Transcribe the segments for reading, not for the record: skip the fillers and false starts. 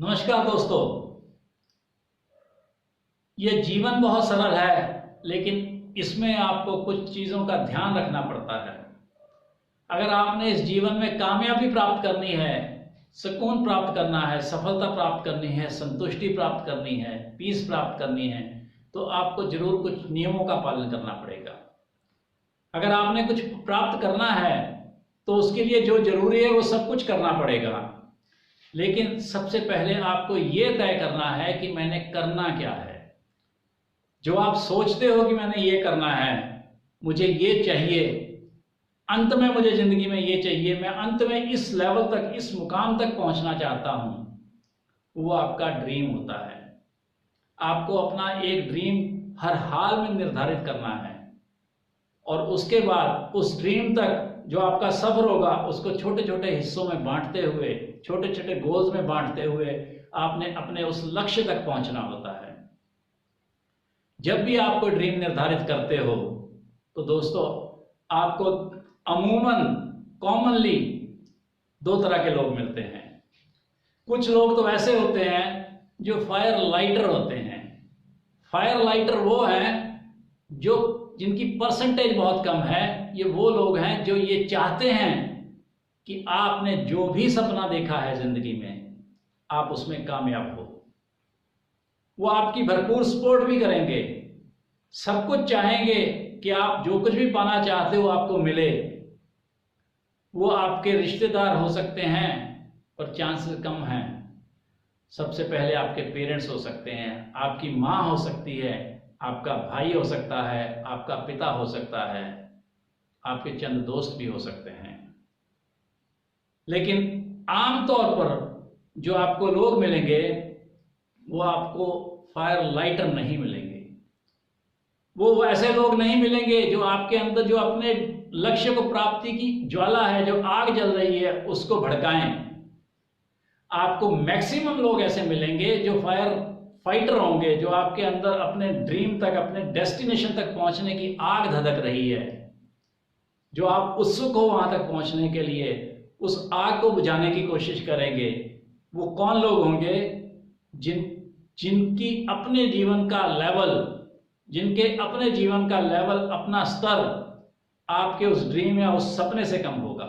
नमस्कार दोस्तों। ये जीवन बहुत सरल है, लेकिन इसमें आपको कुछ चीज़ों का ध्यान रखना पड़ता है। अगर आपने इस जीवन में कामयाबी प्राप्त करनी है, सुकून प्राप्त करना है, सफलता प्राप्त करनी है, संतुष्टि प्राप्त करनी है, पीस प्राप्त करनी है, तो आपको जरूर कुछ नियमों का पालन करना पड़ेगा। अगर आपने कुछ प्राप्त करना है तो उसके लिए जो जरूरी है वो सब कुछ करना पड़ेगा, लेकिन सबसे पहले आपको ये तय करना है कि मैंने करना क्या है। जो आप सोचते हो कि मैंने ये करना है, मुझे ये चाहिए, अंत में मुझे जिंदगी में ये चाहिए, मैं अंत में इस लेवल तक, इस मुकाम तक पहुंचना चाहता हूं, वो आपका ड्रीम होता है। आपको अपना एक ड्रीम हर हाल में निर्धारित करना है और उसके बाद उस ड्रीम तक जो आपका सफर होगा उसको छोटे छोटे हिस्सों में बांटते हुए, छोटे छोटे गोल्स में बांटते हुए आपने अपने उस लक्ष्य तक पहुंचना होता है। जब भी आप कोई ड्रीम निर्धारित करते हो तो दोस्तों, आपको अमूमन कॉमनली दो तरह के लोग मिलते हैं। कुछ लोग तो ऐसे होते हैं जो फायर लाइटर होते हैं। फायर लाइटर वो हैं जो जिनकी परसेंटेज बहुत कम है। ये वो लोग हैं जो ये चाहते हैं कि आपने जो भी सपना देखा है जिंदगी में, आप उसमें कामयाब हो। वो आपकी भरपूर सपोर्ट भी करेंगे, सब कुछ चाहेंगे कि आप जो कुछ भी पाना चाहते हो आपको मिले। वो आपके रिश्तेदार हो सकते हैं, पर चांसेस कम हैं। सबसे पहले आपके पेरेंट्स हो सकते हैं, आपकी माँ हो सकती है, आपका भाई हो सकता है, आपका पिता हो सकता है, आपके चंद दोस्त भी हो सकते हैं। लेकिन आमतौर पर जो आपको लोग मिलेंगे वो आपको फायर लाइटर नहीं मिलेंगे। वो ऐसे लोग नहीं मिलेंगे जो आपके अंदर जो अपने लक्ष्य को प्राप्ति की ज्वाला है, जो आग जल रही है, उसको भड़काएं। आपको मैक्सिमम लोग ऐसे मिलेंगे जो फायर फाइटर होंगे, जो आपके अंदर अपने ड्रीम तक, अपने डेस्टिनेशन तक पहुंचने की आग धधक रही है, जो आप उत्सुक हो वहां तक पहुंचने के लिए, उस आग को बुझाने की कोशिश करेंगे। वो कौन लोग होंगे? जिनकी अपने जीवन का लेवल, जिनके अपने जीवन का लेवल, अपना स्तर आपके उस ड्रीम या उस सपने से कम होगा।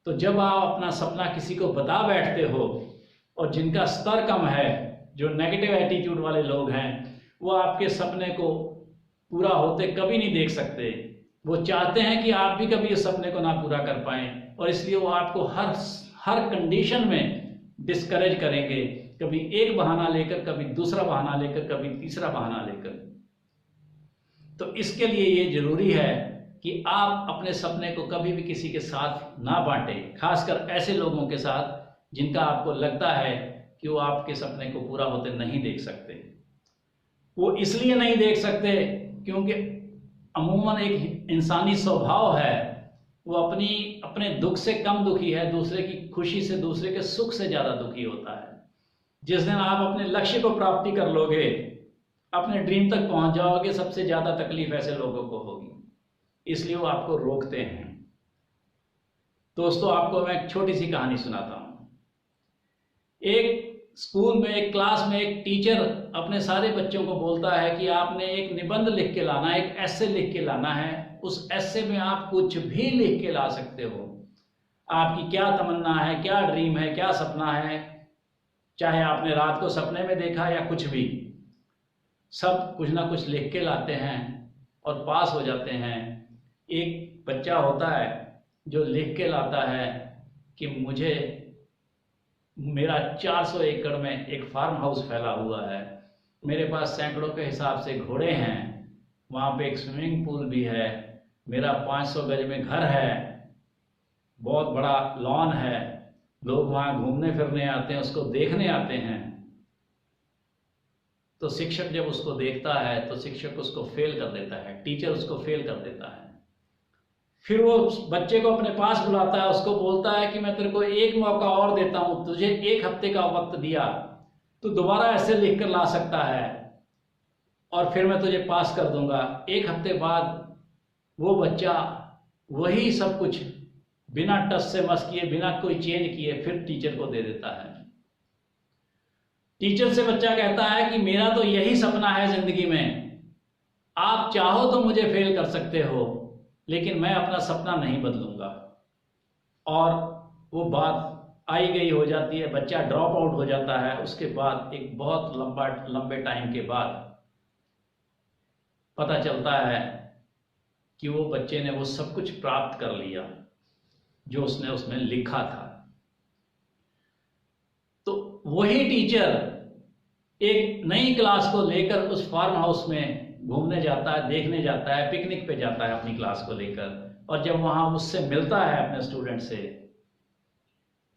तो जब आप अपना सपना किसी को बता बैठते हो, और जिनका स्तर कम है, जो नेगेटिव एटीट्यूड वाले लोग हैं, वो आपके सपने को पूरा होते कभी नहीं देख सकते। वो चाहते हैं कि आप भी कभी उस सपने को ना पूरा कर पाएं, और इसलिए वो आपको हर कंडीशन में डिस्करेज करेंगे। कभी एक बहाना लेकर, कभी दूसरा बहाना लेकर, कभी तीसरा बहाना लेकर। तो इसके लिए ये जरूरी है कि आप अपने सपने को कभी भी किसी के साथ ना बांटें, खासकर ऐसे लोगों के साथ जिनका आपको लगता है कि वो आपके सपने को पूरा होते नहीं देख सकते। वो इसलिए नहीं देख सकते क्योंकि अमूमन एक इंसानी स्वभाव है, वो अपने दुख से कम दुखी है, दूसरे की खुशी से, दूसरे के सुख से ज्यादा दुखी होता है। जिस दिन आप अपने लक्ष्य को प्राप्ति कर लोगे, अपने ड्रीम तक पहुंच जाओगे, सबसे ज्यादा तकलीफ ऐसे लोगों को होगी, इसलिए वो आपको रोकते हैं। दोस्तों, आपको मैं एक छोटी सी कहानी सुनाता हूं। एक स्कूल में, एक क्लास में एक टीचर अपने सारे बच्चों को बोलता है कि आपने एक निबंध लिख के लाना है, एक एस्से लिख के लाना है। उस एस्से में आप कुछ भी लिख के ला सकते हो। आपकी क्या तमन्ना है, क्या ड्रीम है, क्या सपना है, चाहे आपने रात को सपने में देखा या कुछ भी, सब कुछ ना कुछ लिख के लाते हैं और पास हो जाते हैं। एक बच्चा होता है जो लिख के लाता है कि मेरा 400 एकड़ में एक फार्म हाउस फैला हुआ है, मेरे पास सैकड़ों के हिसाब से घोड़े हैं, वहाँ पे एक स्विमिंग पूल भी है, मेरा 500 गज में घर है, बहुत बड़ा लॉन है, लोग वहाँ घूमने फिरने आते हैं, उसको देखने आते हैं। तो शिक्षक जब उसको देखता है तो शिक्षक उसको फेल कर देता है, टीचर उसको फेल कर देता है। फिर वो बच्चे को अपने पास बुलाता है, उसको बोलता है कि मैं तेरे को एक मौका और देता हूं, तुझे 1 हफ्ते का वक्त दिया, तू दोबारा ऐसे लिख कर ला सकता है और फिर मैं तुझे पास कर दूंगा। 1 हफ्ते बाद वो बच्चा वही सब कुछ बिना टस से मस किए, बिना कोई चेंज किए, फिर टीचर को दे देता है। टीचर से बच्चा कहता है कि मेरा तो यही सपना है जिंदगी में, आप चाहो तो मुझे फेल कर सकते हो, लेकिन मैं अपना सपना नहीं बदलूंगा। और वो बात आई गई हो जाती है, बच्चा ड्रॉप आउट हो जाता है। उसके बाद एक बहुत लंबे टाइम के बाद पता चलता है कि वो बच्चे ने वो सब कुछ प्राप्त कर लिया जो उसने उसमें लिखा था। तो वही टीचर एक नई क्लास को लेकर उस फार्म हाउस में घूमने जाता है, देखने जाता है, पिकनिक पे जाता है अपनी क्लास को लेकर, और जब वहां उससे मिलता है अपने स्टूडेंट से,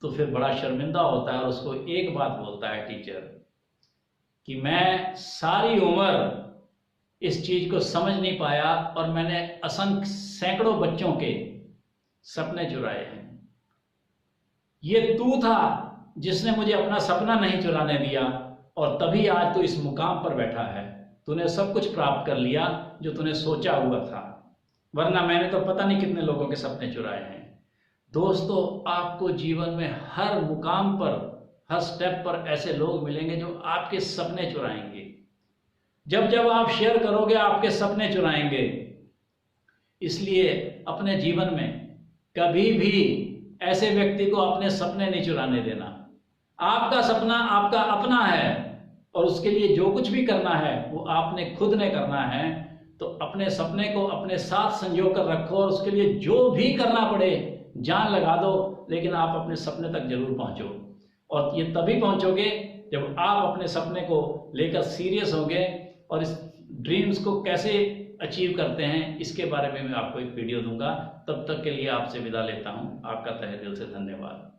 तो फिर बड़ा शर्मिंदा होता है और उसको एक बात बोलता है टीचर कि मैं सारी उम्र इस चीज को समझ नहीं पाया और मैंने असंख्य सैकड़ों बच्चों के सपने चुराए हैं। ये तू था जिसने मुझे अपना सपना नहीं चुराने दिया, और तभी आज तू इस मुकाम पर बैठा है। तूने सब कुछ प्राप्त कर लिया जो तूने सोचा हुआ था, वरना मैंने तो पता नहीं कितने लोगों के सपने चुराए हैं। दोस्तों, आपको जीवन में हर मुकाम पर, हर स्टेप पर ऐसे लोग मिलेंगे जो आपके सपने चुराएंगे। जब जब आप शेयर करोगे, आपके सपने चुराएंगे। इसलिए अपने जीवन में कभी भी ऐसे व्यक्ति को अपने सपने नहीं चुराने देना। आपका सपना आपका अपना है, और उसके लिए जो कुछ भी करना है वो आपने खुद ने करना है। तो अपने सपने को अपने साथ संजो कर रखो, और उसके लिए जो भी करना पड़े जान लगा दो, लेकिन आप अपने सपने तक जरूर पहुंचो। और ये तभी पहुंचोगे जब आप अपने सपने को लेकर सीरियस होंगे, और इस ड्रीम्स को कैसे अचीव करते हैं इसके बारे में मैं आपको एक वीडियो दूंगा। तब तक के लिए आपसे विदा लेता हूं। आपका तहे दिल से धन्यवाद।